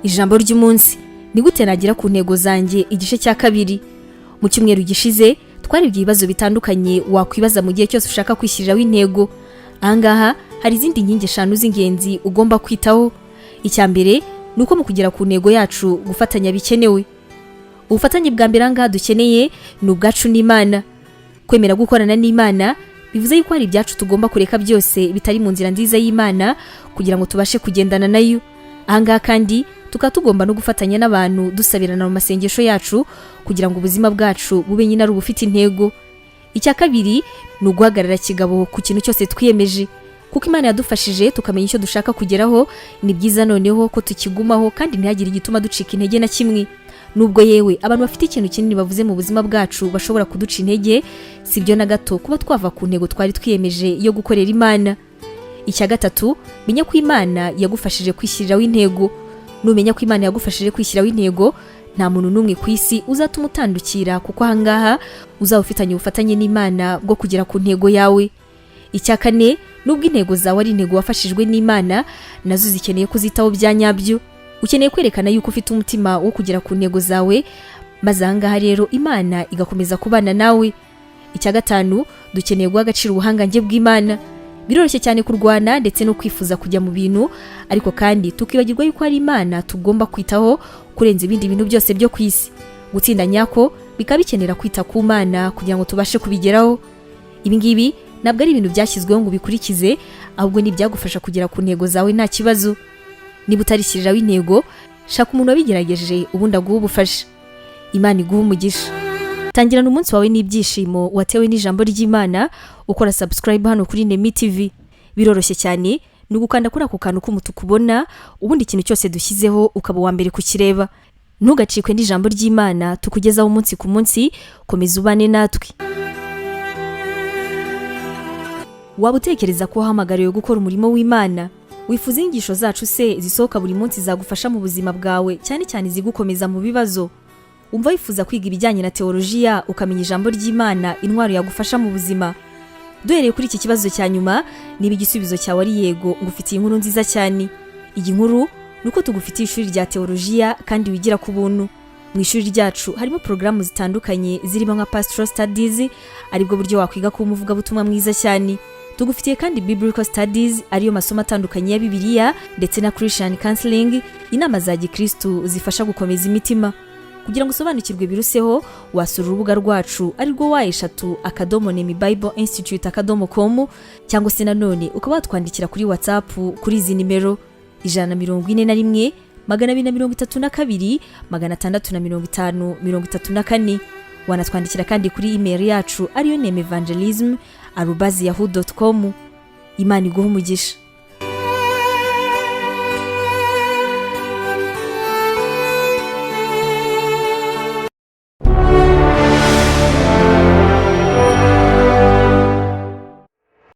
Ijambo ry'umunsi: ni gute nagira ku ntego zanjye, igice cya kabiri. Mu cyumweru gishize twarebye ibibazo bitandukanye wakwibaza mu gihe cyose ushaka kwishyiriraho intego. Ahangaha hari izindi nkingi 5 z'ingenzi ugomba kwitaho. Icya mbere ni uko mu kugera ku ntego yacu gufatanya bikenewe. Ubufatanye bwa mbere ahangaha dukeneye ni ubwacu n'Imana. Kwemera gukorana n'Imana bivuze yuko hari ibyacu tugomba kureka byose bitari mu nzira nziza y'Imana kugira ngo tubashe kugendana nayo. Ahangaha kandi tugomba no gufatanya n'abantu dusabirana mu masengesho yacu kugira ngo ubuzima bwacu bube nyine ari ubufite intego. Icya kabiri ni uguhagarara kigabo ku kintu cyose twiyemeje, kuko Imana yadufashije tukamenya icyo dushaka kugeraho. Ni byiza noneho ko tukigumaho kandi ntihagire igituma ducika intege na kimwe. Nubwo yewe abantu bafite ikintu kinini bavuze mu buzima bwacu bashobora kuduca intege, sibyo na gato kuba twava ku ntego twari twiyemeje yo gukorera Imana. Icya gatatu, menya ko Imana yagufashije kwishyiriraho intego. Numenya ko Imana yagufashije kwishyiraho intego, nta muntu n'umwe ku isi uzatuma utandukira, kuko ahangaha uzaba ufitanye ubufatanye n'Imana bwo kugera ku ntego yawe. Icya kane, nubwo intego zawe ari intego wafashijwe n'Imana, nazo zikeneye kuzitaho bya nyabyo. Ukeneye kwerekana yuko ufite umutima wo kugera ku ntego zawe, maze ahangaha rero Imana igakomeza kubana nawe. Icya gatanu, dukeneye guha agaciro ubuhangange bw'Imana. Biroroshye cyane kurwana ndetse no kwifuza kujya mu bintu, ariko kandi tukibagirwa yuko ari Imana tugomba kwitaho kurenza ibindi bintu byose byo ku isi. Gutsinda nyako bikaba bikenera kwita ku Mana kugira ngo tubashe kubigeraho. Ibi ngibi ntabwo ari ibintu byashyizweho ngo bikurikize, ahubwo ni byagufasha kugera ku ntego zawe nta kibazo. Niba utarishyiriraho intego, shaka umuntu wabigerageje ubundi aguhe ubufasha. Imana iguhe umugisha. Tangirana umunsi wawe n'ibyishimo watewe n'ijambo ry'Imana, ukora subscribe hano kuri Nemi TV. Biroroshye cyane, ni ugukanda kuri ako kantu k'umutuku ubona, ubundi ikintu cyose dushyizeho ukaba uwa mbere kukireba. Ntugacikwe n'ijambo ry'Imana tukugezaho umunsi ku munsi, komeza ubane natwe. Waba utekereza ko wahamagariwe gukora umurimo w'Imana? Wifuza inyigisho zacu se zisohoka buri munsi zagufasha mu buzima bwawe, cyane cyane zigukomeza mu bibazo? Umva wifuza kwiga ibijyanye na teolojiya, ukamenya ijambo ry'Imana, intwaro yagufasha mu buzima? Duhereye kuri iki kibazo cya nyuma, niba igisubizo cyawe ari yego, ngufitiye inkuru nziza cyane. Iyi nkuru nuko tugufitiye ishuri rya teolojiya kandi wigira ku buntu. Mu ishuri ryacu harimo porogaramu zitandukanye zirimo nka Pastoral Studies, aribwo buryo wakwiga kuba umuvugabutumwa mwiza cyane. Tugufitiye kandi Biblical Studies, ariyo masomo atandukanye ya Bibiliya, ndetse na Christian Counseling, inama za Gikristo zifasha gukomeza imitima. Kugira ngo usobanukirwe biruseho, wasura urubuga rwacu arirwo wa@nemibibleinstitute.com, cyangwa se nanone ukaba watwandikira kuri WhatsApp kuri izi nimero 141 232 650 Wanatwandikira kandi kuri email yacu ariyo nemevangelism@yahoo.com. Imana iguhe umugisha.